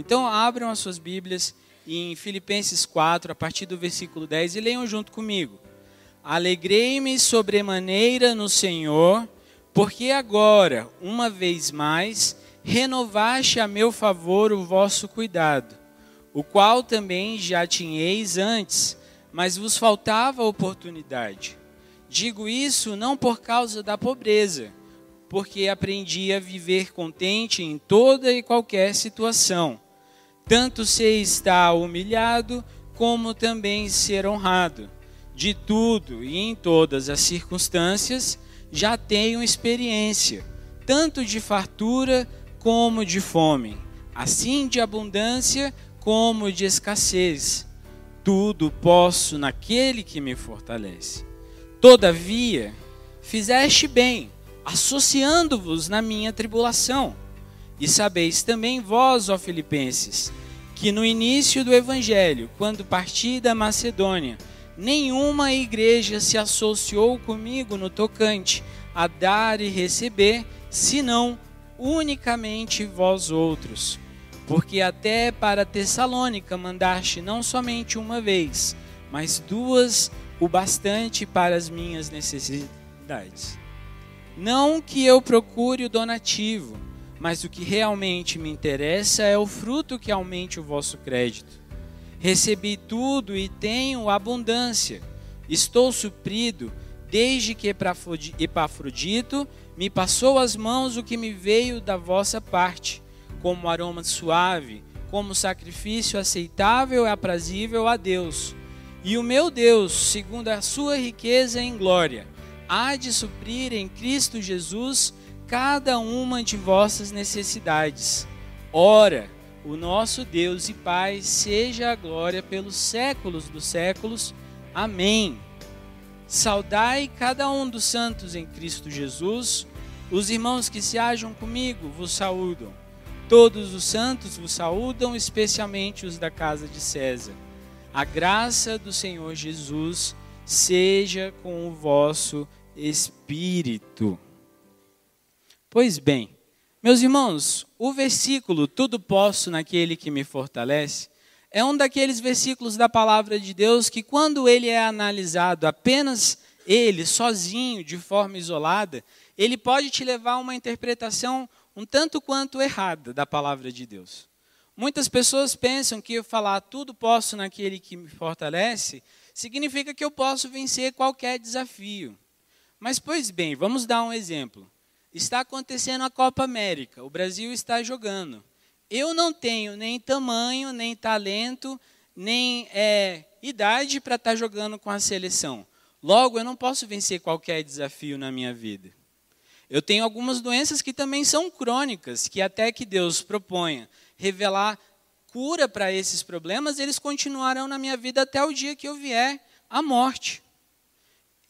Então abram as suas Bíblias em Filipenses 4, a partir do versículo 10, e leiam junto comigo. Alegrei-me sobremaneira no Senhor, porque agora, uma vez mais, renovaste a meu favor o vosso cuidado, o qual também já tinhais antes, mas vos faltava oportunidade. Digo isso não por causa da pobreza, porque aprendi a viver contente em toda e qualquer situação, tanto ser estar humilhado, como também ser honrado. De tudo e em todas as circunstâncias já tenho experiência, tanto de fartura como de fome, assim de abundância como de escassez. Tudo posso naquele que me fortalece. Todavia, fizeste bem, associando-vos na minha tribulação. E sabeis também vós, ó Filipenses, que no início do Evangelho, quando parti da Macedônia, nenhuma igreja se associou comigo no tocante a dar e receber, senão unicamente vós outros. Porque até para Tessalônica mandaste não somente uma vez, mas duas, o bastante para as minhas necessidades. Não que eu procure o donativo, mas o que realmente me interessa é o fruto que aumente o vosso crédito. Recebi tudo e tenho abundância. Estou suprido, desde que Epafrodito me passou às mãos o que me veio da vossa parte, como aroma suave, como sacrifício aceitável e aprazível a Deus. E o meu Deus, segundo a sua riqueza em glória, há de suprir em Cristo Jesus cada uma de vossas necessidades. Ora, o nosso Deus e Pai seja a glória pelos séculos dos séculos. Amém. Saudai cada um dos santos em Cristo Jesus. Os irmãos que se acham comigo vos saúdam. Todos os santos vos saúdam, especialmente os da casa de César. A graça do Senhor Jesus seja com o vosso espírito. Pois bem, meus irmãos, o versículo "tudo posso naquele que me fortalece" é um daqueles versículos da palavra de Deus que, quando ele é analisado apenas ele, sozinho, de forma isolada, ele pode te levar a uma interpretação um tanto quanto errada da palavra de Deus. Muitas pessoas pensam que eu falar "tudo posso naquele que me fortalece" significa que eu posso vencer qualquer desafio. Mas, pois bem, vamos dar um exemplo. Está acontecendo a Copa América, o Brasil está jogando. Eu não tenho nem tamanho, nem talento, nem idade para estar jogando com a seleção. Logo, eu não posso vencer qualquer desafio na minha vida. Eu tenho algumas doenças que também são crônicas, que até que Deus proponha revelar cura para esses problemas, eles continuarão na minha vida até o dia que eu vier à morte.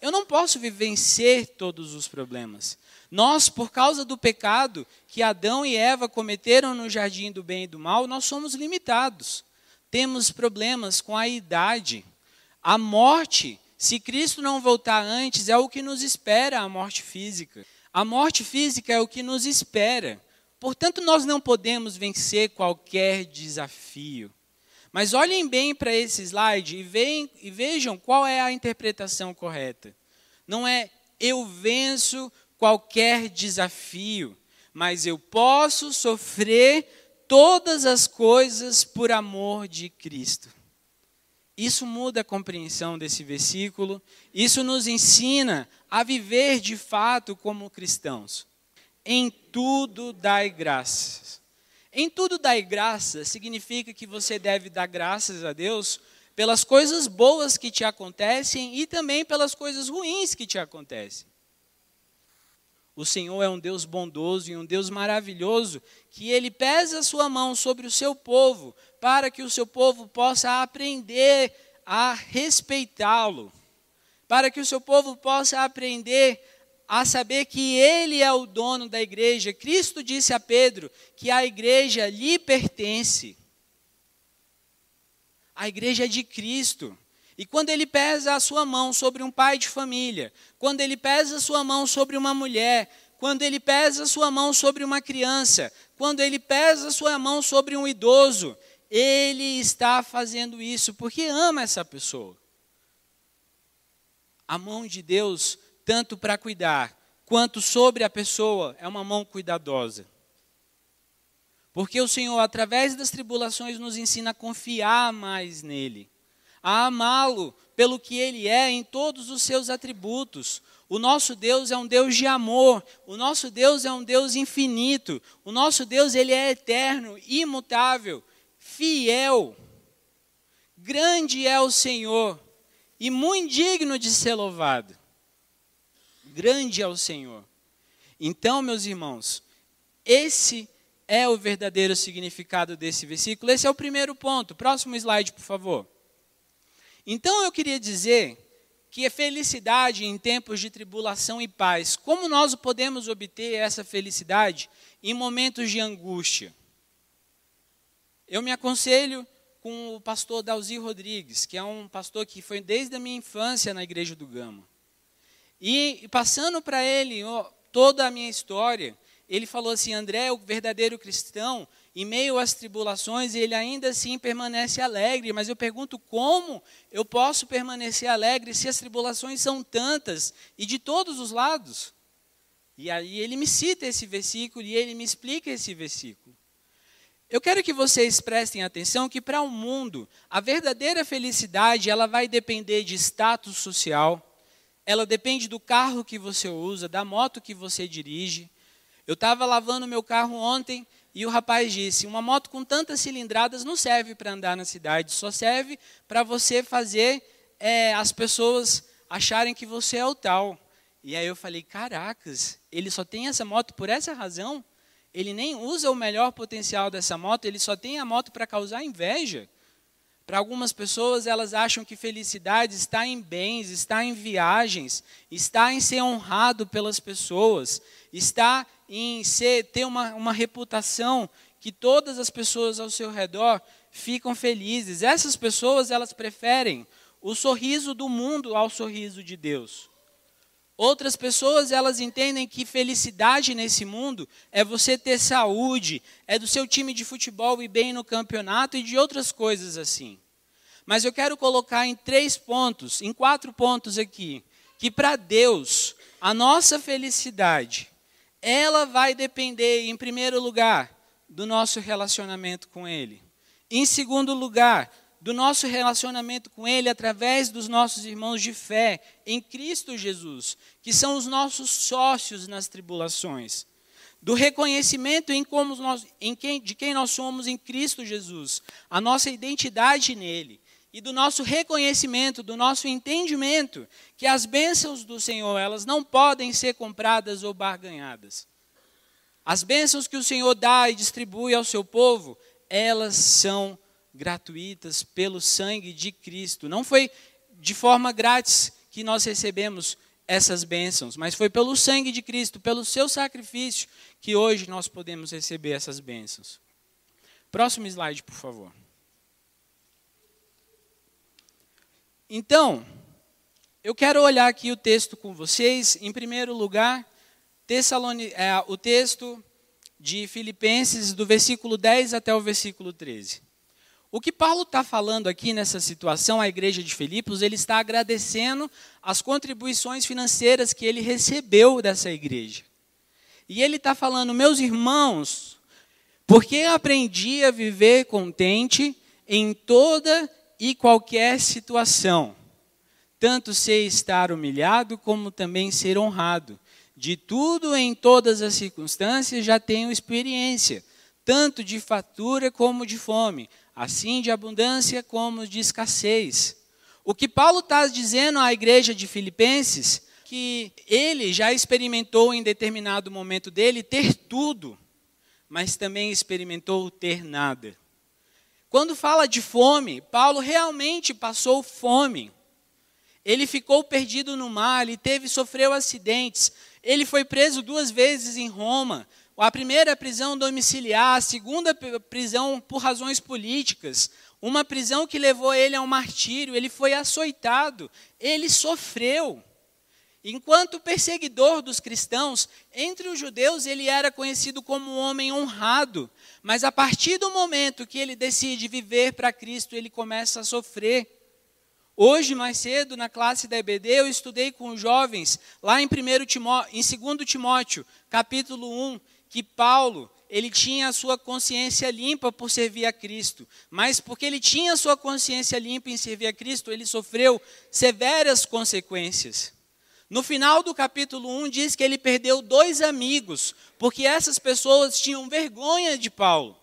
Eu não posso vencer todos os problemas. Nós, por causa do pecado que Adão e Eva cometeram no jardim do bem e do mal, nós somos limitados. Temos problemas com a idade. A morte, se Cristo não voltar antes, é o que nos espera, a morte física. A morte física é o que nos espera. Portanto, nós não podemos vencer qualquer desafio. Mas olhem bem para esse slide e vejam qual é a interpretação correta. Não é "eu venço qualquer desafio", mas "eu posso sofrer todas as coisas por amor de Cristo". Isso muda a compreensão desse versículo. Isso nos ensina a viver de fato como cristãos. Em tudo dai graças. Em tudo dai graças significa que você deve dar graças a Deus pelas coisas boas que te acontecem e também pelas coisas ruins que te acontecem. O Senhor é um Deus bondoso e um Deus maravilhoso, que Ele pesa a sua mão sobre o seu povo, para que o seu povo possa aprender a respeitá-lo, para que o seu povo possa aprender a saber que Ele é o dono da igreja. Cristo disse a Pedro que a igreja lhe pertence. A igreja é de Cristo. E quando Ele pesa a sua mão sobre um pai de família, quando Ele pesa a sua mão sobre uma mulher, quando ele pesa sua mão sobre uma criança, quando ele pesa sua mão sobre um idoso, ele está fazendo isso porque ama essa pessoa. A mão de Deus, tanto para cuidar, quanto sobre a pessoa, é uma mão cuidadosa. Porque o Senhor, através das tribulações, nos ensina a confiar mais nele, a amá-lo pelo que ele é em todos os seus atributos. O nosso Deus é um Deus de amor, o nosso Deus é um Deus infinito, o nosso Deus ele é eterno, imutável, fiel. Grande é o Senhor e muito digno de ser louvado. Grande é o Senhor. Então, meus irmãos, esse é o verdadeiro significado desse versículo. Esse é o primeiro ponto. Próximo slide, por favor. Então, eu queria dizer que a felicidade em tempos de tribulação e paz, como nós podemos obter essa felicidade em momentos de angústia? Eu me aconselho com o pastor Dalzir Rodrigues, que é um pastor que foi desde a minha infância na Igreja do Gama. E passando para ele toda a minha história, ele falou assim: André, o verdadeiro cristão, em meio às tribulações, ele ainda assim permanece alegre. Mas eu pergunto, como eu posso permanecer alegre se as tribulações são tantas e de todos os lados? E aí ele me cita esse versículo e ele me explica esse versículo. Eu quero que vocês prestem atenção que para o mundo, a verdadeira felicidade ela vai depender de status social, ela depende do carro que você usa, da moto que você dirige. Eu estava lavando meu carro ontem e o rapaz disse: uma moto com tantas cilindradas não serve para andar na cidade, só serve para você fazer as pessoas acharem que você é o tal. E aí eu falei: caracas, ele só tem essa moto por essa razão? Ele nem usa o melhor potencial dessa moto, ele só tem a moto para causar inveja. Para algumas pessoas, elas acham que felicidade está em bens, está em viagens, está em ser honrado pelas pessoas, está em ter uma reputação que todas as pessoas ao seu redor ficam felizes. Essas pessoas, elas preferem o sorriso do mundo ao sorriso de Deus. Outras pessoas, elas entendem que felicidade nesse mundo é você ter saúde, é do seu time de futebol ir bem no campeonato e de outras coisas assim. Mas eu quero colocar em 4 pontos aqui, que para Deus, a nossa felicidade, ela vai depender, em primeiro lugar, do nosso relacionamento com Ele. Em segundo lugar, do nosso relacionamento com Ele através dos nossos irmãos de fé em Cristo Jesus, que são os nossos sócios nas tribulações. Do reconhecimento de quem nós somos em Cristo Jesus, a nossa identidade nele, e do nosso reconhecimento, do nosso entendimento, que as bênçãos do Senhor, elas não podem ser compradas ou barganhadas. As bênçãos que o Senhor dá e distribui ao seu povo, elas são gratuitas pelo sangue de Cristo. Não foi de forma grátis que nós recebemos essas bênçãos, mas foi pelo sangue de Cristo, pelo seu sacrifício, que hoje nós podemos receber essas bênçãos. Próximo slide, por favor. Então, eu quero olhar aqui o texto com vocês. Em primeiro lugar, o texto de Filipenses, do versículo 10 até o versículo 13. O que Paulo está falando aqui nessa situação, a igreja de Filipos, ele está agradecendo as contribuições financeiras que ele recebeu dessa igreja. E ele está falando: meus irmãos, porque aprendi a viver contente em toda e qualquer situação, tanto sei estar humilhado como também ser honrado. De tudo em todas as circunstâncias já tenho experiência, tanto de fartura como de fome, assim de abundância como de escassez. O que Paulo está dizendo à igreja de Filipenses, que ele já experimentou em determinado momento dele ter tudo, mas também experimentou ter nada. Quando fala de fome, Paulo realmente passou fome. Ele ficou perdido no mar, sofreu acidentes. Ele foi preso 2 vezes em Roma. A primeira prisão domiciliar, a segunda prisão por razões políticas. Uma prisão que levou ele ao martírio. Ele foi açoitado. Ele sofreu. Enquanto perseguidor dos cristãos, entre os judeus ele era conhecido como um homem honrado, mas a partir do momento que ele decide viver para Cristo, ele começa a sofrer. Hoje, mais cedo, na classe da EBD, eu estudei com os jovens, lá em 2 Timóteo, capítulo 1, que Paulo, ele tinha a sua consciência limpa por servir a Cristo, mas porque ele tinha a sua consciência limpa em servir a Cristo, ele sofreu severas consequências. No final do capítulo 1 diz que ele perdeu 2 amigos, porque essas pessoas tinham vergonha de Paulo.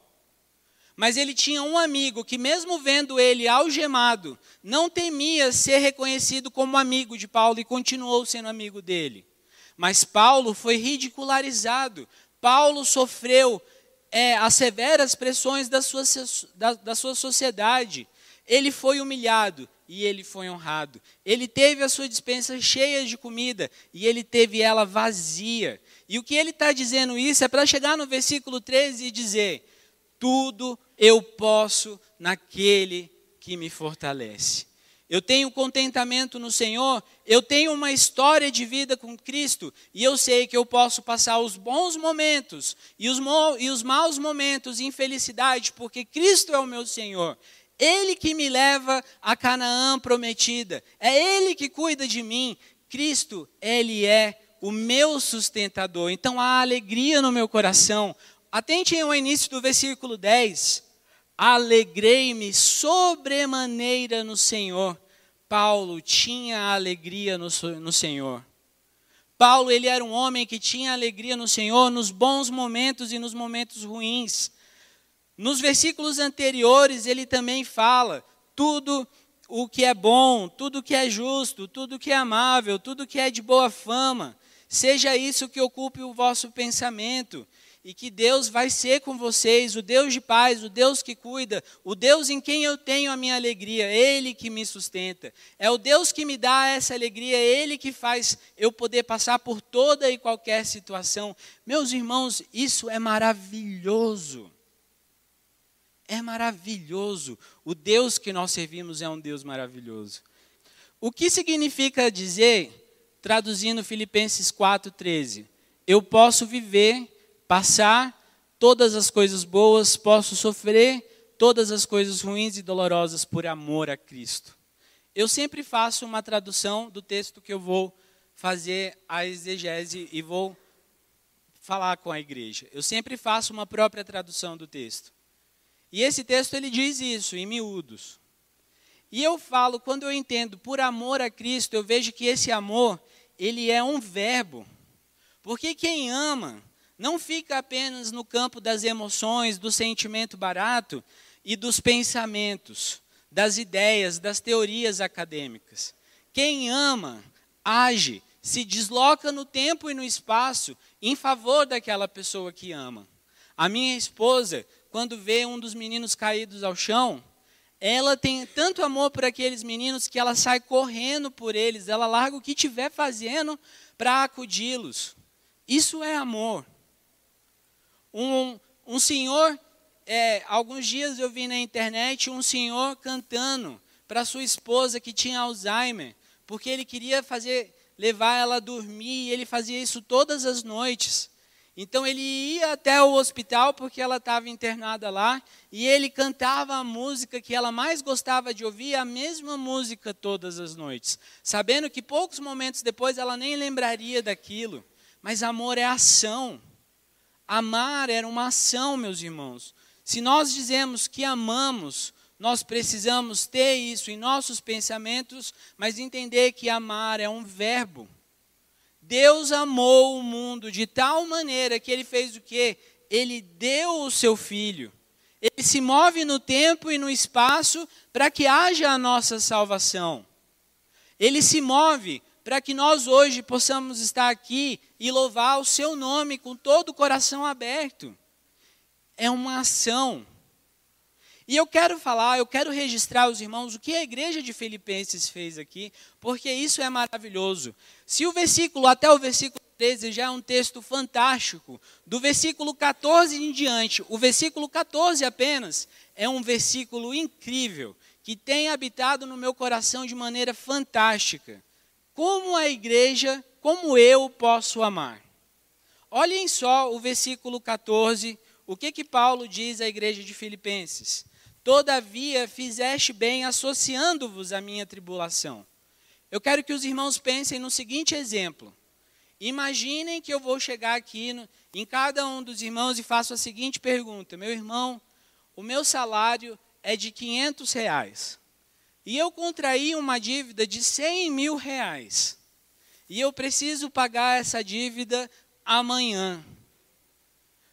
Mas ele tinha um amigo que, mesmo vendo ele algemado, não temia ser reconhecido como amigo de Paulo e continuou sendo amigo dele. Mas Paulo foi ridicularizado. Paulo sofreu as severas pressões da sua sociedade. Ele foi humilhado e ele foi honrado. Ele teve a sua despensa cheia de comida e ele teve ela vazia. E o que ele está dizendo isso é para chegar no versículo 13 e dizer: tudo eu posso naquele que me fortalece. Eu tenho contentamento no Senhor, eu tenho uma história de vida com Cristo, e eu sei que eu posso passar os bons momentos e os maus momentos em felicidade, porque Cristo é o meu Senhor. Ele que me leva a Canaã prometida, é Ele que cuida de mim. Cristo, Ele é o meu sustentador. Então há alegria no meu coração. Atentem ao início do versículo 10. Alegrei-me sobremaneira no Senhor. Paulo tinha alegria no Senhor. Paulo, ele era um homem que tinha alegria no Senhor nos bons momentos e nos momentos ruins. Nos versículos anteriores, ele também fala tudo o que é bom, tudo que é justo, tudo que é amável, tudo que é de boa fama. Seja isso que ocupe o vosso pensamento. E que Deus vai ser com vocês, o Deus de paz, o Deus que cuida, o Deus em quem eu tenho a minha alegria, Ele que me sustenta. É o Deus que me dá essa alegria, é Ele que faz eu poder passar por toda e qualquer situação. Meus irmãos, isso é maravilhoso. É maravilhoso. O Deus que nós servimos é um Deus maravilhoso. O que significa dizer, traduzindo Filipenses 4,13? Eu posso viver, passar todas as coisas boas, posso sofrer todas as coisas ruins e dolorosas por amor a Cristo. Eu sempre faço uma tradução do texto que eu vou fazer a exegese e vou falar com a igreja. Eu sempre faço uma própria tradução do texto. E esse texto ele diz isso, em miúdos. E eu falo, quando eu entendo por amor a Cristo, eu vejo que esse amor, ele é um verbo. Porque quem ama não fica apenas no campo das emoções, do sentimento barato e dos pensamentos, das ideias, das teorias acadêmicas. Quem ama, age, se desloca no tempo e no espaço em favor daquela pessoa que ama. A minha esposa, quando vê um dos meninos caídos ao chão, ela tem tanto amor por aqueles meninos que ela sai correndo por eles, ela larga o que estiver fazendo para acudi-los. Isso é amor. Um senhor, alguns dias eu vi na internet um senhor cantando para sua esposa que tinha Alzheimer, porque ele queria levar ela a dormir, e ele fazia isso todas as noites. Então ele ia até o hospital, porque ela estava internada lá, e ele cantava a música que ela mais gostava de ouvir, a mesma música todas as noites, sabendo que poucos momentos depois ela nem lembraria daquilo. Mas amor é ação. Amar era uma ação, meus irmãos. Se nós dizemos que amamos, nós precisamos ter isso em nossos pensamentos, mas entender que amar é um verbo. Deus amou o mundo de tal maneira que Ele fez o quê? Ele deu o seu Filho. Ele se move no tempo e no espaço para que haja a nossa salvação. Ele se move para que nós hoje possamos estar aqui e louvar o seu nome com todo o coração aberto. É uma ação. E eu quero registrar aos irmãos o que a igreja de Filipenses fez aqui, porque isso é maravilhoso. Se até o versículo 13 já é um texto fantástico, do versículo 14 em diante, o versículo 14 apenas, é um versículo incrível, que tem habitado no meu coração de maneira fantástica. como a igreja, como eu posso amar? Olhem só o versículo 14, o que Paulo diz à igreja de Filipenses. Todavia fizeste bem associando-vos à minha tribulação. Eu quero que os irmãos pensem no seguinte exemplo. Imaginem que eu vou chegar aqui em cada um dos irmãos e faço a seguinte pergunta. Meu irmão, o meu salário é de R$500. E eu contraí uma dívida de R$100.000. E eu preciso pagar essa dívida amanhã.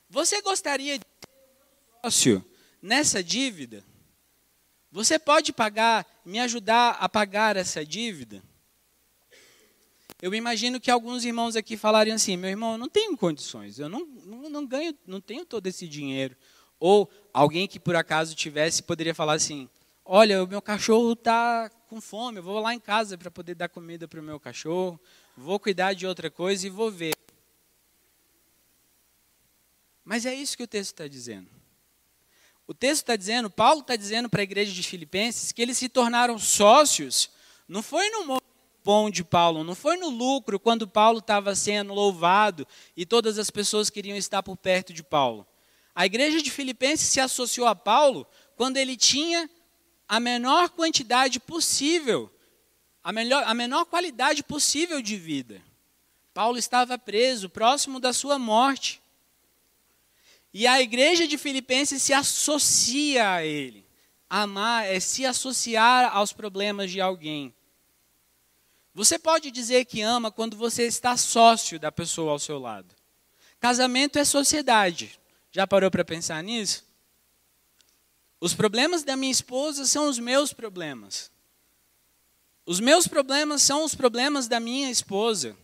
Você gostaria de ser sócio nessa dívida? Você pode me ajudar a pagar essa dívida? Eu imagino que alguns irmãos aqui falariam assim, meu irmão, eu não tenho condições, eu não ganho, não tenho todo esse dinheiro. Ou alguém que por acaso tivesse, poderia falar assim, olha, o meu cachorro está com fome, eu vou lá em casa para poder dar comida para o meu cachorro, vou cuidar de outra coisa e vou ver. Mas é isso que o texto está dizendo. O texto está dizendo, Paulo está dizendo para a igreja de Filipenses que eles se tornaram sócios, não foi no momento bom de Paulo, não foi no lucro, quando Paulo estava sendo louvado e todas as pessoas queriam estar por perto de Paulo. A igreja de Filipenses se associou a Paulo quando ele tinha a menor quantidade possível, a menor qualidade possível de vida. Paulo estava preso, próximo da sua morte. E a igreja de Filipenses se associa a ele. Amar é se associar aos problemas de alguém. Você pode dizer que ama quando você está sócio da pessoa ao seu lado. Casamento é sociedade. Já parou para pensar nisso? Os problemas da minha esposa são os meus problemas. Os meus problemas são os problemas da minha esposa.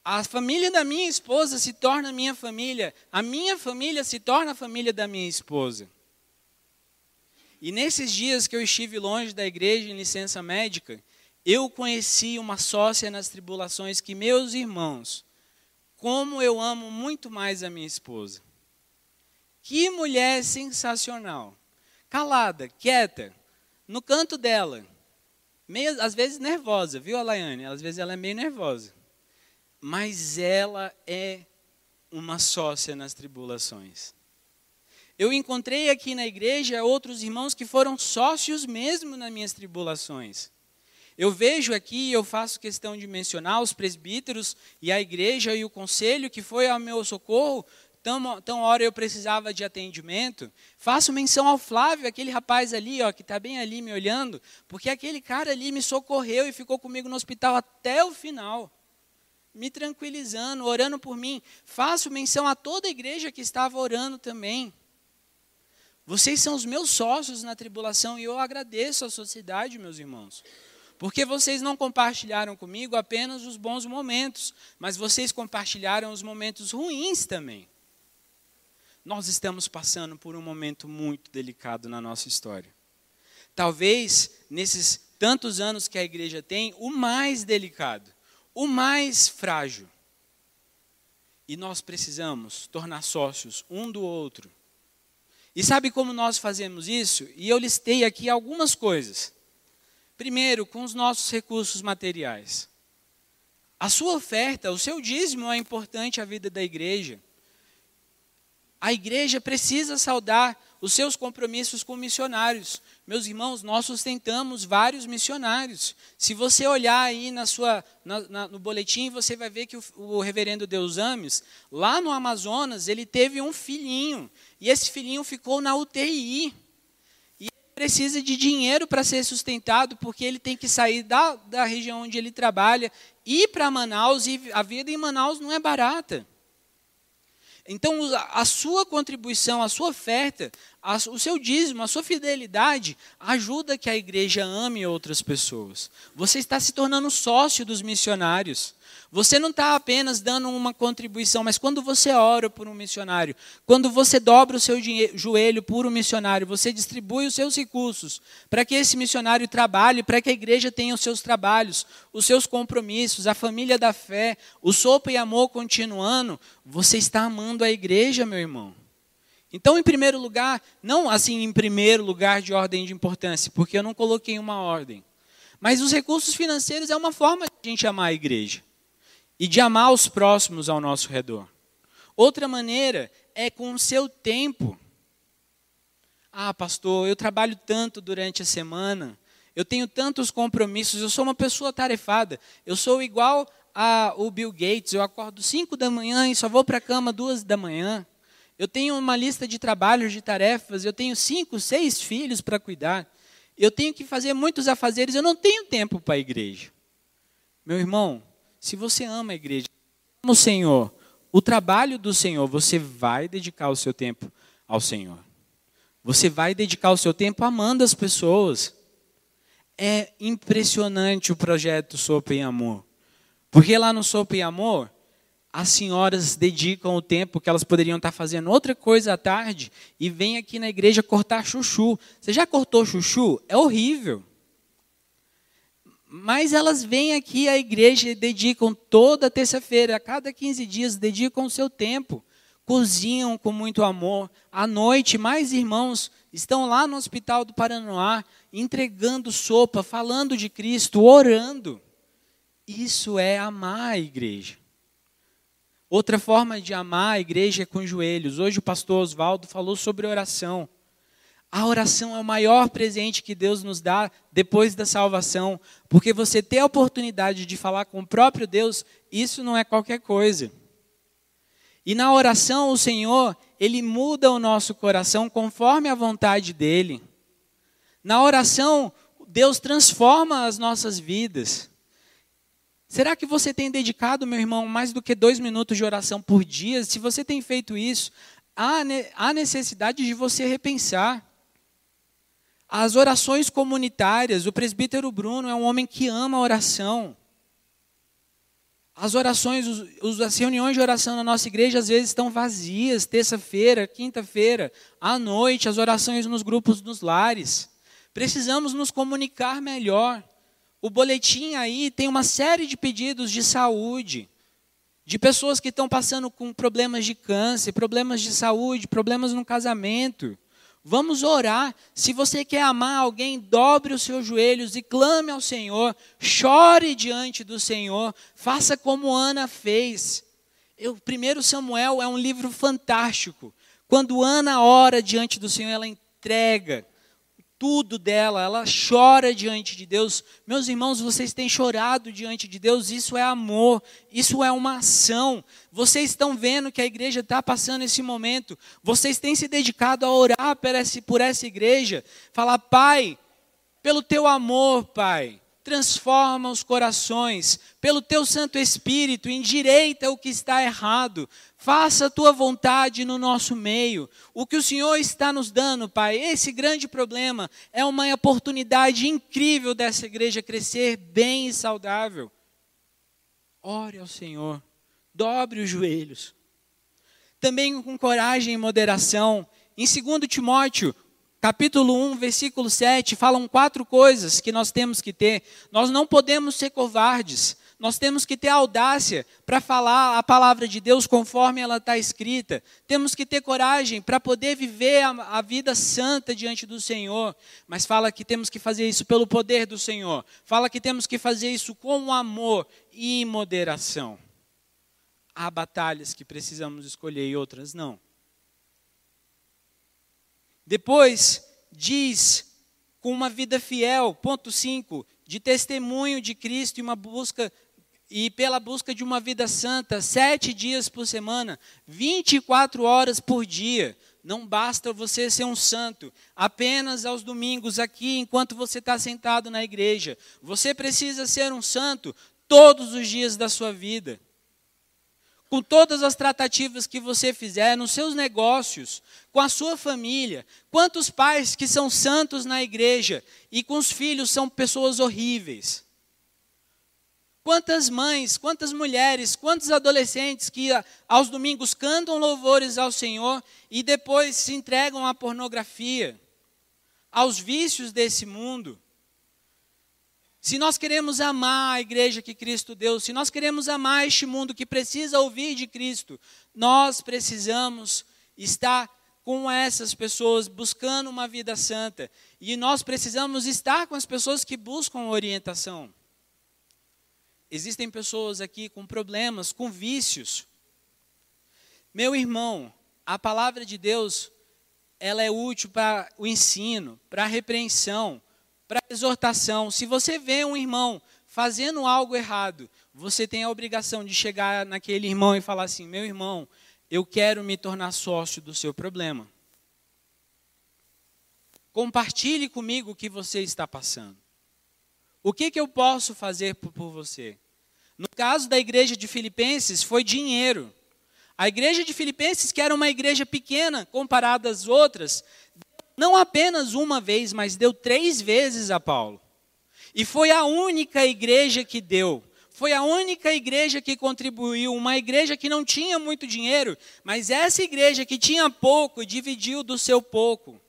A família da minha esposa se torna minha família. A minha família se torna a família da minha esposa. E nesses dias que eu estive longe da igreja em licença médica, eu conheci uma sócia nas tribulações que meus irmãos, como eu amo muito mais a minha esposa. Que mulher sensacional. Calada, quieta, no canto dela. Meio, às vezes nervosa, viu, Alaiane? Às vezes ela é meio nervosa. Mas ela é uma sócia nas tribulações. Eu encontrei aqui na igreja outros irmãos que foram sócios mesmo nas minhas tribulações. Eu vejo aqui, eu faço questão de mencionar os presbíteros e a igreja e o conselho que foi ao meu socorro, tão hora eu precisava de atendimento. Faço menção ao Flávio, aquele rapaz ali, ó, que está bem ali me olhando, porque aquele cara ali me socorreu e ficou comigo no hospital até o final, me tranquilizando, orando por mim. Faço menção a toda a igreja que estava orando também. Vocês são os meus sócios na tribulação e eu agradeço a sociedade, meus irmãos. Porque vocês não compartilharam comigo apenas os bons momentos, mas vocês compartilharam os momentos ruins também. Nós estamos passando por um momento muito delicado na nossa história. Talvez, nesses tantos anos que a igreja tem, o mais delicado, o mais frágil. E nós precisamos tornar sócios um do outro. E sabe como nós fazemos isso? E eu listei aqui algumas coisas. Primeiro, com os nossos recursos materiais. A sua oferta, o seu dízimo é importante à vida da igreja. A igreja precisa saudar os seus compromissos com missionários. Meus irmãos, nós sustentamos vários missionários. Se você olhar aí no boletim, você vai ver que o reverendo Deusames, lá no Amazonas, ele teve um filhinho. E esse filhinho ficou na UTI. E ele precisa de dinheiro para ser sustentado, porque ele tem que sair da região onde ele trabalha, ir para Manaus, e a vida em Manaus não é barata. Então, a sua contribuição, a sua oferta, o seu dízimo, a sua fidelidade, ajuda que a igreja ame outras pessoas. Você está se tornando sócio dos missionários. Você não está apenas dando uma contribuição, mas quando você ora por um missionário, quando você dobra o seu joelho por um missionário, você distribui os seus recursos para que esse missionário trabalhe, para que a igreja tenha os seus trabalhos, os seus compromissos, a família da fé, o sopro e amor continuando, você está amando a igreja, meu irmão. Então, em primeiro lugar, não assim em primeiro lugar de ordem de importância, porque eu não coloquei uma ordem, Mas os recursos financeiros é uma forma de a gente amar a igreja e de amar os próximos ao nosso redor. Outra maneira é com o seu tempo. Ah, pastor, eu trabalho tanto durante a semana, eu tenho tantos compromissos, eu sou uma pessoa tarefada, eu sou igual ao Bill Gates, eu acordo 5 da manhã e só vou para a cama 2 da manhã. Eu tenho uma lista de trabalhos, de tarefas, eu tenho 5, 6 filhos para cuidar. Eu tenho que fazer muitos afazeres, eu não tenho tempo para a igreja. Meu irmão, se você ama a igreja, ama o Senhor, o trabalho do Senhor, você vai dedicar o seu tempo ao Senhor. Você vai dedicar o seu tempo amando as pessoas. É impressionante o projeto Sopa em Amor. Porque lá no Sopa em Amor, as senhoras dedicam o tempo que elas poderiam estar fazendo outra coisa à tarde e vêm aqui na igreja cortar chuchu. Você já cortou chuchu? É horrível. Mas elas vêm aqui à igreja e dedicam toda terça-feira, a cada 15 dias, dedicam o seu tempo. Cozinham com muito amor. À noite, mais irmãos estão lá no Hospital do Paranoá, entregando sopa, falando de Cristo, orando. Isso é amar a igreja. Outra forma de amar a igreja é com joelhos. Hoje o pastor Oswaldo falou sobre oração. A oração é o maior presente que Deus nos dá depois da salvação, porque você ter a oportunidade de falar com o próprio Deus, isso não é qualquer coisa. E na oração, o Senhor, Ele muda o nosso coração conforme a vontade dEle. Na oração, Deus transforma as nossas vidas. Será que você tem dedicado, meu irmão, mais do que 2 minutos de oração por dia? Se você tem feito isso, há necessidade de você repensar. As orações comunitárias, o presbítero Bruno é um homem que ama a oração. As orações, as reuniões de oração na nossa igreja às vezes estão vazias, terça-feira, quinta-feira, à noite, as orações nos grupos dos lares. Precisamos nos comunicar melhor. O boletim aí tem uma série de pedidos de saúde, de pessoas que estão passando com problemas de câncer, problemas de saúde, problemas no casamento. Vamos orar. Se você quer amar alguém, dobre os seus joelhos e clame ao Senhor. Chore diante do Senhor. Faça como Ana fez. 1 Samuel é um livro fantástico. Quando Ana ora diante do Senhor, ela entrega tudo dela, ela chora diante de Deus. Meus irmãos, vocês têm chorado diante de Deus, isso é amor, isso é uma ação. Vocês estão vendo que a igreja está passando esse momento, vocês têm se dedicado a orar por essa igreja, falar: Pai, pelo teu amor, Pai, transforma os corações, pelo teu Santo Espírito, endireita o que está errado, faça a tua vontade no nosso meio. O que o Senhor está nos dando, Pai, esse grande problema é uma oportunidade incrível dessa igreja crescer bem e saudável. Ore ao Senhor, dobre os joelhos. Também com coragem e moderação. Em 2 Timóteo, capítulo 1, versículo 7, falam 4 coisas que nós temos que ter. Nós não podemos ser covardes. Nós temos que ter audácia para falar a palavra de Deus conforme ela está escrita. Temos que ter coragem para poder viver a vida santa diante do Senhor. Mas fala que temos que fazer isso pelo poder do Senhor. Fala que temos que fazer isso com amor e moderação. Há batalhas que precisamos escolher e outras não. Depois diz, com uma vida fiel, ponto 5, de testemunho de Cristo e pela busca de uma vida santa, 7 dias por semana, 24 horas por dia. Não basta você ser um santo apenas aos domingos aqui, enquanto você está sentado na igreja. Você precisa ser um santo todos os dias da sua vida. Com todas as tratativas que você fizer, nos seus negócios, com a sua família. Quantos pais que são santos na igreja e com os filhos são pessoas horríveis? Quantas mães, quantas mulheres, quantos adolescentes que aos domingos cantam louvores ao Senhor e depois se entregam à pornografia, aos vícios desse mundo? Se nós queremos amar a igreja que Cristo deu, se nós queremos amar este mundo que precisa ouvir de Cristo, nós precisamos estar com essas pessoas buscando uma vida santa. E nós precisamos estar com as pessoas que buscam orientação. Existem pessoas aqui com problemas, com vícios. Meu irmão, a palavra de Deus, ela é útil para o ensino, para a repreensão, para a exortação. Se você vê um irmão fazendo algo errado, você tem a obrigação de chegar naquele irmão e falar assim: meu irmão, eu quero me tornar sócio do seu problema. Compartilhe comigo o que você está passando. O que eu posso fazer por você? No caso da igreja de Filipenses, foi dinheiro. A igreja de Filipenses, que era uma igreja pequena comparada às outras, não apenas uma vez, mas deu 3 vezes a Paulo. E foi a única igreja que deu. Foi a única igreja que contribuiu, uma igreja que não tinha muito dinheiro, mas essa igreja que tinha pouco, dividiu do seu pouco.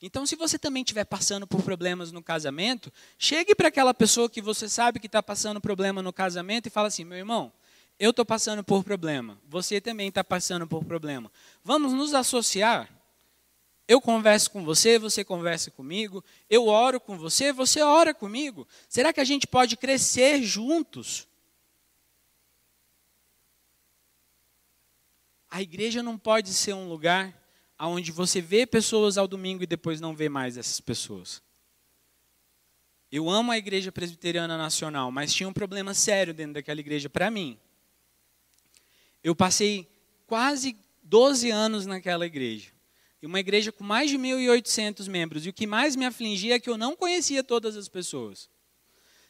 Então, se você também estiver passando por problemas no casamento, chegue para aquela pessoa que você sabe que está passando problema no casamento e fala assim: meu irmão, eu estou passando por problema, você também está passando por problema. Vamos nos associar? Eu converso com você, você conversa comigo, eu oro com você, você ora comigo. Será que a gente pode crescer juntos? A igreja não pode ser um lugar onde você vê pessoas ao domingo e depois não vê mais essas pessoas. Eu amo a Igreja Presbiteriana Nacional, mas tinha um problema sério dentro daquela igreja para mim. Eu passei quase 12 anos naquela igreja. E uma igreja com mais de 1.800 membros. E o que mais me afligia é que eu não conhecia todas as pessoas.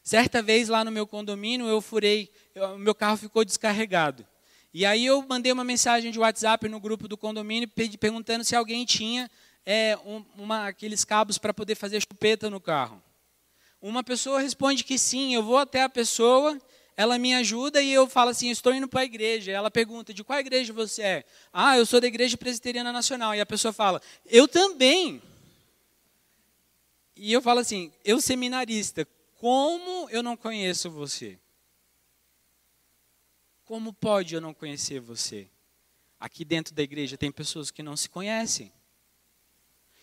Certa vez lá no meu condomínio, o meu carro ficou descarregado. E aí eu mandei uma mensagem de WhatsApp no grupo do condomínio perguntando se alguém tinha aqueles cabos para poder fazer chupeta no carro. Uma pessoa responde que sim, eu vou até a pessoa, ela me ajuda e eu falo assim: estou indo para a igreja. Ela pergunta: de qual igreja você é? Ah, eu sou da Igreja Presbiteriana Nacional. E a pessoa fala: eu também. E eu falo assim: eu seminarista, como eu não conheço você? Como pode eu não conhecer você? Aqui dentro da igreja tem pessoas que não se conhecem.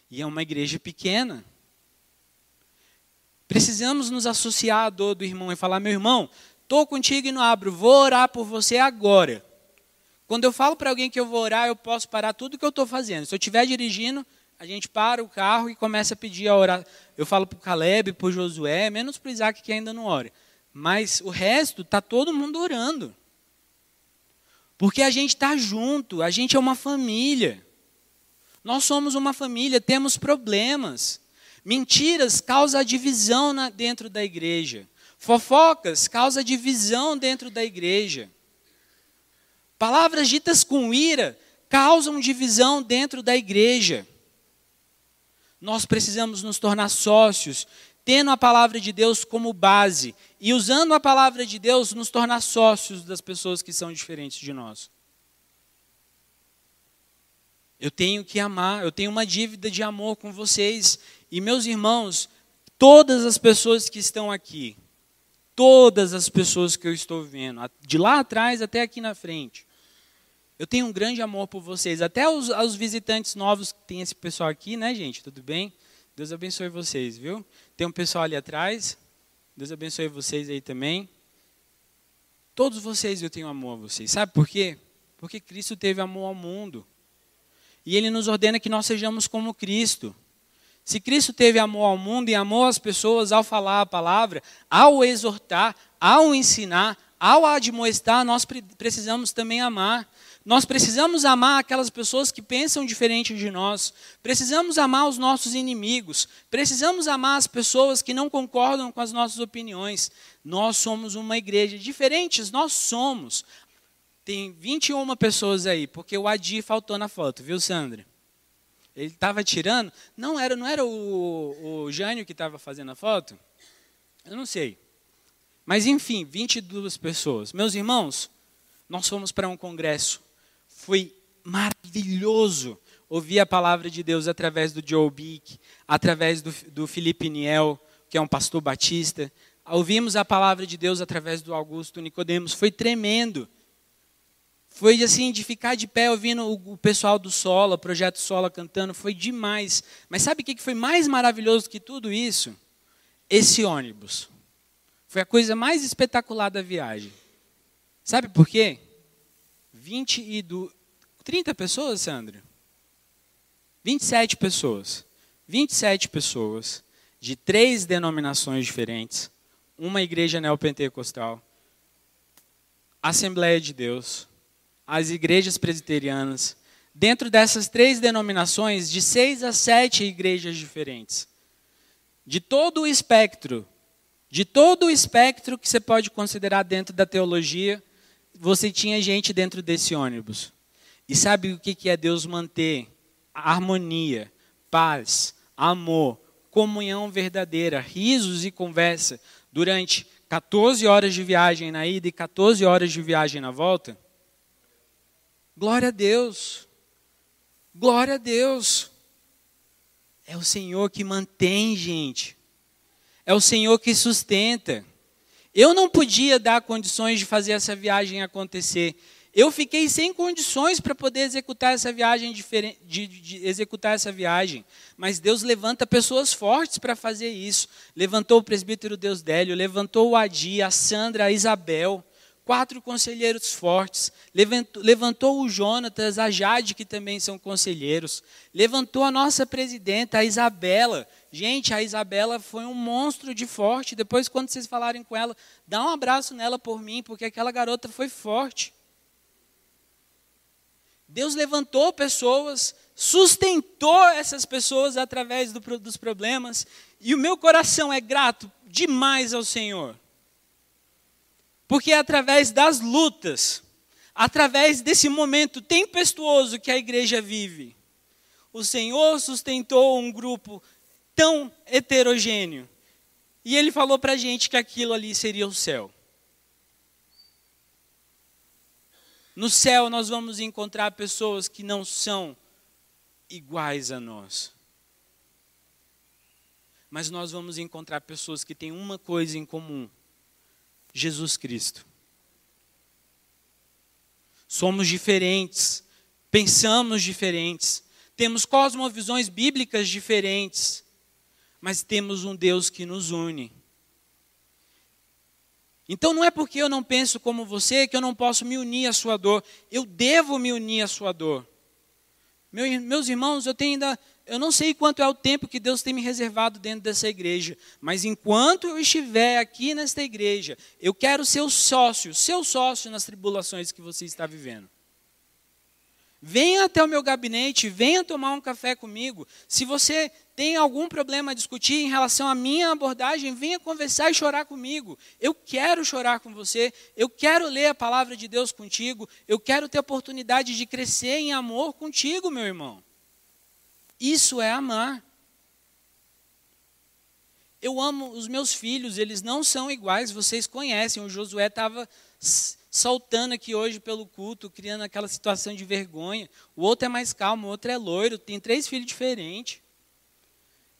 E é uma igreja pequena. Precisamos nos associar à dor do irmão e falar: meu irmão, estou contigo e não abro, vou orar por você agora. Quando eu falo para alguém que eu vou orar, eu posso parar tudo que eu estou fazendo. Se eu estiver dirigindo, a gente para o carro e começa a pedir a orar. Eu falo para o Caleb, para o Josué, menos para o Isaac que ainda não ora. Mas o resto, está todo mundo orando. Porque a gente está junto, a gente é uma família. Nós somos uma família, temos problemas. Mentiras causam divisão dentro da igreja. Fofocas causam divisão dentro da igreja. Palavras ditas com ira causam divisão dentro da igreja. Nós precisamos nos tornar sócios, tendo a palavra de Deus como base e usando a palavra de Deus, nos tornar sócios das pessoas que são diferentes de nós. Eu tenho que amar, eu tenho uma dívida de amor com vocês. E meus irmãos, todas as pessoas que estão aqui, todas as pessoas que eu estou vendo, de lá atrás até aqui na frente, eu tenho um grande amor por vocês. Até os visitantes novos, tem esse pessoal aqui, né, gente? Tudo bem? Deus abençoe vocês, viu? Tem um pessoal ali atrás. Deus abençoe vocês aí também. Todos vocês eu tenho amor a vocês. Sabe por quê? Porque Cristo teve amor ao mundo. E Ele nos ordena que nós sejamos como Cristo. Se Cristo teve amor ao mundo e amor às pessoas ao falar a palavra, ao exortar, ao ensinar, ao admoestar, nós precisamos também amar. Nós precisamos amar aquelas pessoas que pensam diferente de nós. Precisamos amar os nossos inimigos. Precisamos amar as pessoas que não concordam com as nossas opiniões. Nós somos uma igreja. Diferentes nós somos. Tem 21 pessoas aí, porque o Adi faltou na foto, viu, Sandra? Ele estava tirando. Não era o Jânio que estava fazendo a foto? Eu não sei. Mas enfim, 22 pessoas. Meus irmãos, nós fomos para um congresso. Foi maravilhoso ouvir a palavra de Deus através do Joe Bick, através do Felipe Niel, que é um pastor batista. Ouvimos a palavra de Deus através do Augusto Nicodemos. Foi tremendo. Foi assim, de ficar de pé ouvindo o pessoal do Sola, o Projeto Sola cantando, foi demais. Mas sabe o que foi mais maravilhoso que tudo isso? Esse ônibus. Foi a coisa mais espetacular da viagem. Sabe por quê? 30 pessoas, Sandra? 27 pessoas. 27 pessoas de 3 denominações diferentes. Uma igreja neopentecostal. Assembleia de Deus. As igrejas presbiterianas. Dentro dessas 3 denominações, de 6 a 7 igrejas diferentes. De todo o espectro que você pode considerar dentro da teologia, você tinha gente dentro desse ônibus. E sabe o que é Deus manter harmonia, paz, amor, comunhão verdadeira, risos e conversa durante 14 horas de viagem na ida e 14 horas de viagem na volta? Glória a Deus. Glória a Deus. É o Senhor que mantém, gente. É o Senhor que sustenta. Eu não podia dar condições de fazer essa viagem acontecer. Eu fiquei sem condições para poder executar essa viagem, executar essa viagem. Mas Deus levanta pessoas fortes para fazer isso. Levantou o presbítero Deusdélio, levantou o Adi, a Sandra, a Isabel, 4 conselheiros fortes. Levantou o Jonatas, a Jade, que também são conselheiros. Levantou a nossa presidenta, a Isabela. Gente, a Isabela foi um monstro de forte. Depois, quando vocês falarem com ela, dá um abraço nela por mim, porque aquela garota foi forte. Deus levantou pessoas, sustentou essas pessoas através dos problemas, e o meu coração é grato demais ao Senhor. Porque é através das lutas, através desse momento tempestuoso que a igreja vive, o Senhor sustentou um grupo tão heterogêneo. E Ele falou para a gente que aquilo ali seria o céu. No céu nós vamos encontrar pessoas que não são iguais a nós. Mas nós vamos encontrar pessoas que têm uma coisa em comum: Jesus Cristo. Somos diferentes, pensamos diferentes, temos cosmovisões bíblicas diferentes, mas temos um Deus que nos une. Então não é porque eu não penso como você que eu não posso me unir à sua dor. Eu devo me unir à sua dor. Meus irmãos, eu não sei quanto é o tempo que Deus tem me reservado dentro dessa igreja, mas enquanto eu estiver aqui nesta igreja, eu quero ser o seu sócio nas tribulações que você está vivendo. Venha até o meu gabinete, venha tomar um café comigo. Se você tem algum problema a discutir em relação à minha abordagem, venha conversar e chorar comigo. Eu quero chorar com você, eu quero ler a palavra de Deus contigo, eu quero ter a oportunidade de crescer em amor contigo, meu irmão. Isso é amar. Eu amo os meus filhos, eles não são iguais, vocês conhecem. O Josué estava saltando aqui hoje pelo culto, criando aquela situação de vergonha. O outro é mais calmo, o outro é loiro, tem 3 filhos diferentes.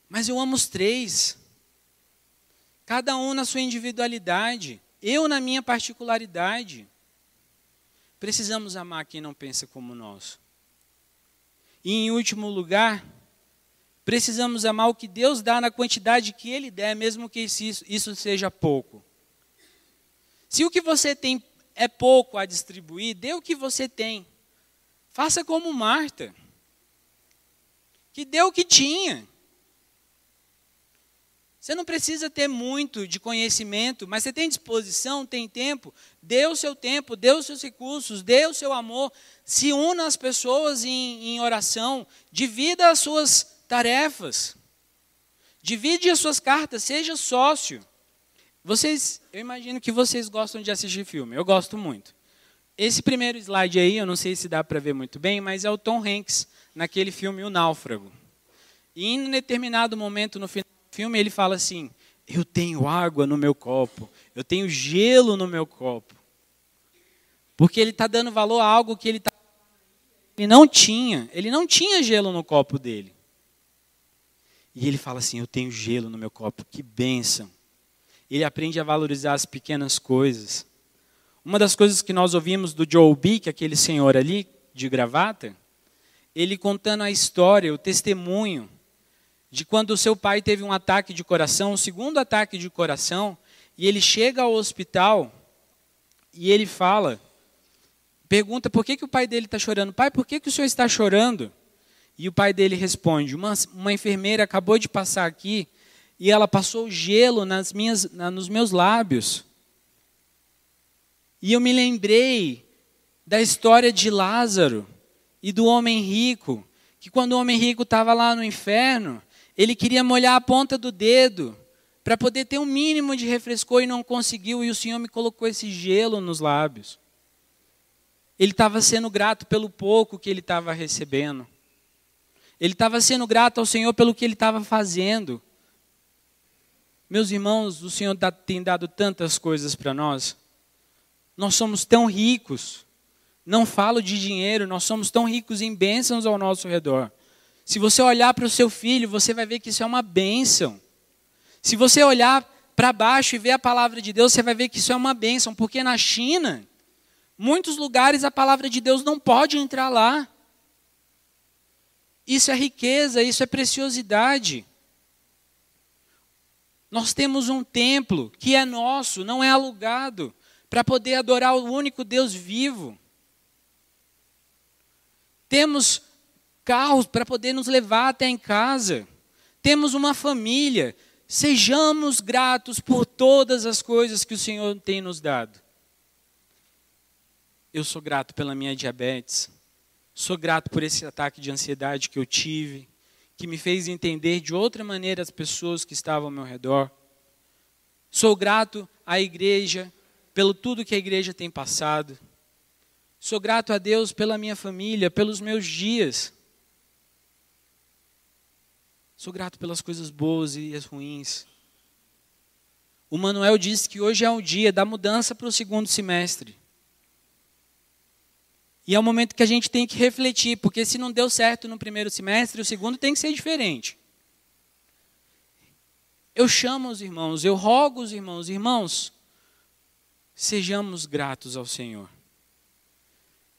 Mas eu amo os 3. Cada um na sua individualidade. Eu na minha particularidade. Precisamos amar quem não pensa como nós. E em último lugar, precisamos amar o que Deus dá na quantidade que Ele der, mesmo que isso seja pouco. Se o que você tem é pouco a distribuir, dê o que você tem. Faça como Marta, que deu o que tinha. Você não precisa ter muito de conhecimento, mas você tem disposição, tem tempo, dê o seu tempo, dê os seus recursos, dê o seu amor, se una às pessoas em oração, divida as suas tarefas, divide as suas cartas, seja sócio. Eu imagino que vocês gostam de assistir filme, eu gosto muito. Esse primeiro slide aí, eu não sei se dá para ver muito bem, mas é o Tom Hanks, naquele filme O Náufrago. E em um determinado momento no final do filme, ele fala assim: eu tenho água no meu copo, eu tenho gelo no meu copo. Porque ele está dando valor a algo que ele não tinha gelo no copo dele. E ele fala assim: eu tenho gelo no meu copo, que bênção. Ele aprende a valorizar as pequenas coisas. Uma das coisas que nós ouvimos do Joe Bick, aquele senhor ali, de gravata, ele contando a história, o testemunho, de quando o seu pai teve um ataque de coração, o segundo ataque de coração, e ele chega ao hospital e ele pergunta por que o pai dele está chorando. Pai, por que o senhor está chorando? E o pai dele responde, uma enfermeira acabou de passar aqui e ela passou gelo nos meus lábios. E eu me lembrei da história de Lázaro e do homem rico, que quando o homem rico estava lá no inferno, ele queria molhar a ponta do dedo para poder ter um mínimo de refrescor e não conseguiu, e o Senhor me colocou esse gelo nos lábios. Ele estava sendo grato pelo pouco que ele estava recebendo. Ele estava sendo grato ao Senhor pelo que ele estava fazendo. Meus irmãos, o Senhor tem dado tantas coisas para nós. Nós somos tão ricos. Não falo de dinheiro, nós somos tão ricos em bênçãos ao nosso redor. Se você olhar para o seu filho, você vai ver que isso é uma bênção. Se você olhar para baixo e ver a palavra de Deus, você vai ver que isso é uma bênção. Porque na China, muitos lugares a palavra de Deus não pode entrar lá. Isso é riqueza, isso é preciosidade. Nós temos um templo que é nosso, não é alugado, para poder adorar o único Deus vivo. Temos carros para poder nos levar até em casa. Temos uma família. Sejamos gratos por todas as coisas que o Senhor tem nos dado. Eu sou grato pela minha diabetes. Sou grato por esse ataque de ansiedade que eu tive, que me fez entender de outra maneira as pessoas que estavam ao meu redor. Sou grato à igreja, pelo tudo que a igreja tem passado. Sou grato a Deus pela minha família, pelos meus dias. Sou grato pelas coisas boas e as ruins. O Manuel disse que hoje é o dia da mudança para o segundo semestre. E é o momento que a gente tem que refletir, porque se não deu certo no primeiro semestre, o segundo tem que ser diferente. Eu chamo os irmãos, eu rogo os irmãos, sejamos gratos ao Senhor.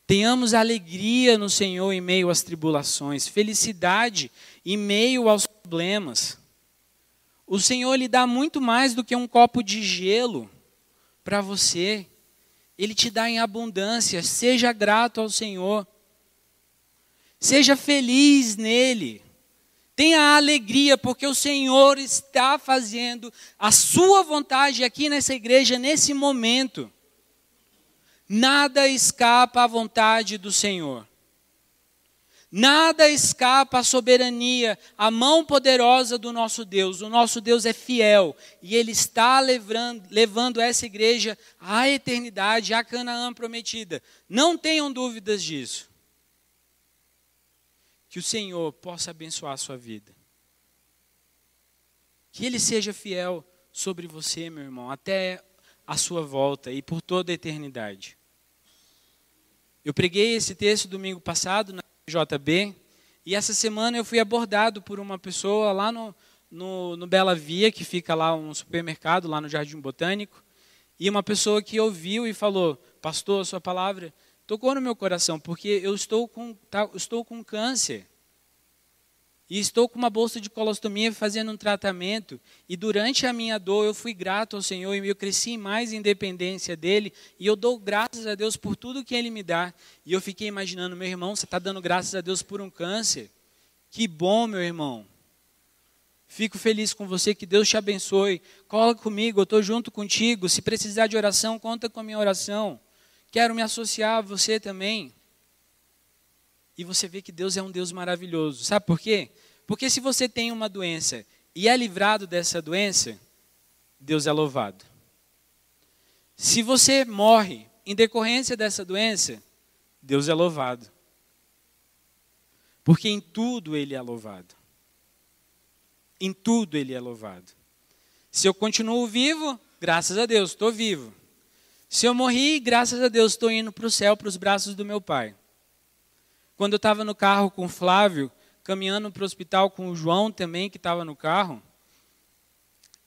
Tenhamos alegria no Senhor em meio às tribulações, felicidade em meio aos problemas. O Senhor lhe dá muito mais do que um copo de gelo para você. Ele te dá em abundância. Seja grato ao Senhor. Seja feliz nele. Tenha alegria, porque o Senhor está fazendo a sua vontade aqui nessa igreja, nesse momento. Nada escapa à vontade do Senhor. Nada escapa à soberania, à mão poderosa do nosso Deus. O nosso Deus é fiel e Ele está levando essa igreja à eternidade, à Canaã prometida. Não tenham dúvidas disso. Que o Senhor possa abençoar a sua vida. Que Ele seja fiel sobre você, meu irmão, até a sua volta e por toda a eternidade. Eu preguei esse texto domingo passado na JB, e essa semana eu fui abordado por uma pessoa lá no Bela Via, que fica lá um supermercado, lá no Jardim Botânico, e uma pessoa que ouviu e falou: pastor, a sua palavra tocou no meu coração, porque eu estou com câncer, e estou com uma bolsa de colostomia fazendo um tratamento, e durante a minha dor eu fui grato ao Senhor, e eu cresci mais em dependência dEle, e eu dou graças a Deus por tudo que Ele me dá. E eu fiquei imaginando: meu irmão, você está dando graças a Deus por um câncer? Que bom, meu irmão. Fico feliz com você, que Deus te abençoe. Cola comigo, eu estou junto contigo. Se precisar de oração, conta com a minha oração. Quero me associar a você também. E você vê que Deus é um Deus maravilhoso. Sabe por quê? Porque se você tem uma doença e é livrado dessa doença, Deus é louvado. Se você morre em decorrência dessa doença, Deus é louvado. Porque em tudo Ele é louvado. Em tudo Ele é louvado. Se eu continuo vivo, graças a Deus, estou vivo. Se eu morri, graças a Deus, estou indo para o céu, para os braços do meu Pai. Quando eu estava no carro com o Flávio, caminhando para o hospital com o João também, que estava no carro,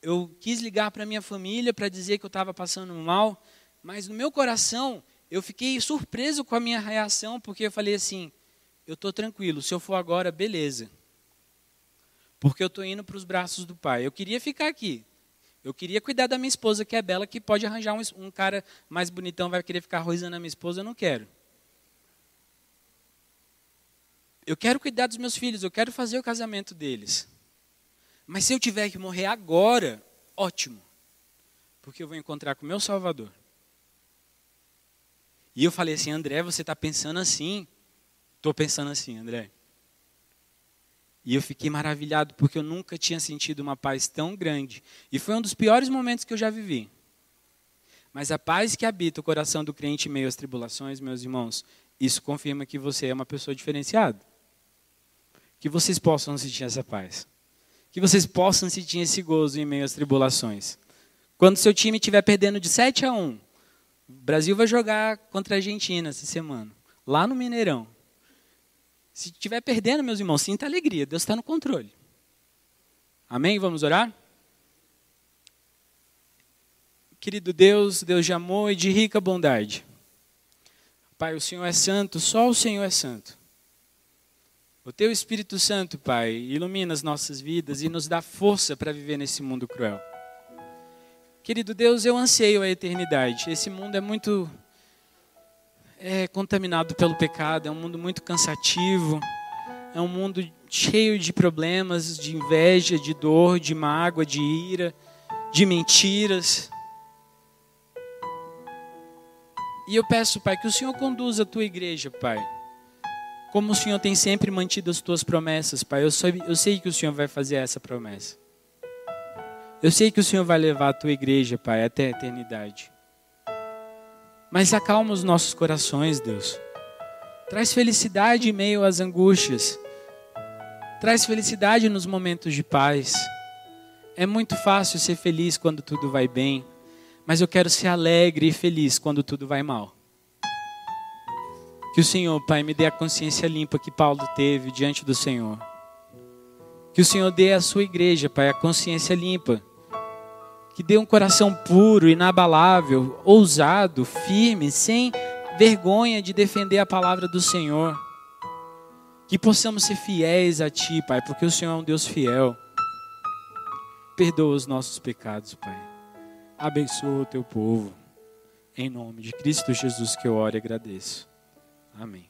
eu quis ligar para a minha família para dizer que eu estava passando mal, Mas no meu coração, eu fiquei surpreso com a minha reação, porque eu falei assim, eu estou tranquilo, se eu for agora, beleza. Porque eu estou indo para os braços do Pai. Eu queria ficar aqui. Eu queria cuidar da minha esposa, que é bela, que pode arranjar um cara mais bonitão, vai querer ficar arrozando a minha esposa, eu não quero. Eu quero cuidar dos meus filhos, eu quero fazer o casamento deles. Mas se eu tiver que morrer agora, ótimo. Porque eu vou encontrar com o meu Salvador. E eu falei assim, André, você está pensando assim? Estou pensando assim, André. E eu fiquei maravilhado, porque eu nunca tinha sentido uma paz tão grande. E foi um dos piores momentos que eu já vivi. Mas a paz que habita o coração do crente em meio às tribulações, meus irmãos, isso confirma que você é uma pessoa diferenciada. Que vocês possam sentir essa paz. Que vocês possam sentir esse gozo em meio às tribulações. Quando seu time estiver perdendo de 7-1, o Brasil vai jogar contra a Argentina essa semana, lá no Mineirão. Se estiver perdendo, meus irmãos, sinta alegria, Deus está no controle. Amém? Vamos orar? Querido Deus, Deus de amor e de rica bondade. Pai, o Senhor é santo, só o Senhor é santo. O Teu Espírito Santo, Pai, ilumina as nossas vidas e nos dá força para viver nesse mundo cruel. Querido Deus, eu anseio a eternidade. Esse mundo é muito contaminado pelo pecado, é um mundo muito cansativo, é um mundo cheio de problemas, de inveja, de dor, de mágoa, de ira, de mentiras. E eu peço, Pai, que o Senhor conduza a Tua igreja, Pai. Como o Senhor tem sempre mantido as Tuas promessas, Pai, eu sei que o Senhor vai fazer essa promessa. Eu sei que o Senhor vai levar a Tua igreja, Pai, até a eternidade. Mas acalma os nossos corações, Deus. Traz felicidade em meio às angústias. Traz felicidade nos momentos de paz. É muito fácil ser feliz quando tudo vai bem, mas eu quero ser alegre e feliz quando tudo vai mal. Que o Senhor, Pai, me dê a consciência limpa que Paulo teve diante do Senhor. Que o Senhor dê à sua igreja, Pai, a consciência limpa. Que dê um coração puro, inabalável, ousado, firme, sem vergonha de defender a palavra do Senhor. Que possamos ser fiéis a Ti, Pai, porque o Senhor é um Deus fiel. Perdoa os nossos pecados, Pai. Abençoa o Teu povo. Em nome de Cristo Jesus que eu oro e agradeço. Amém.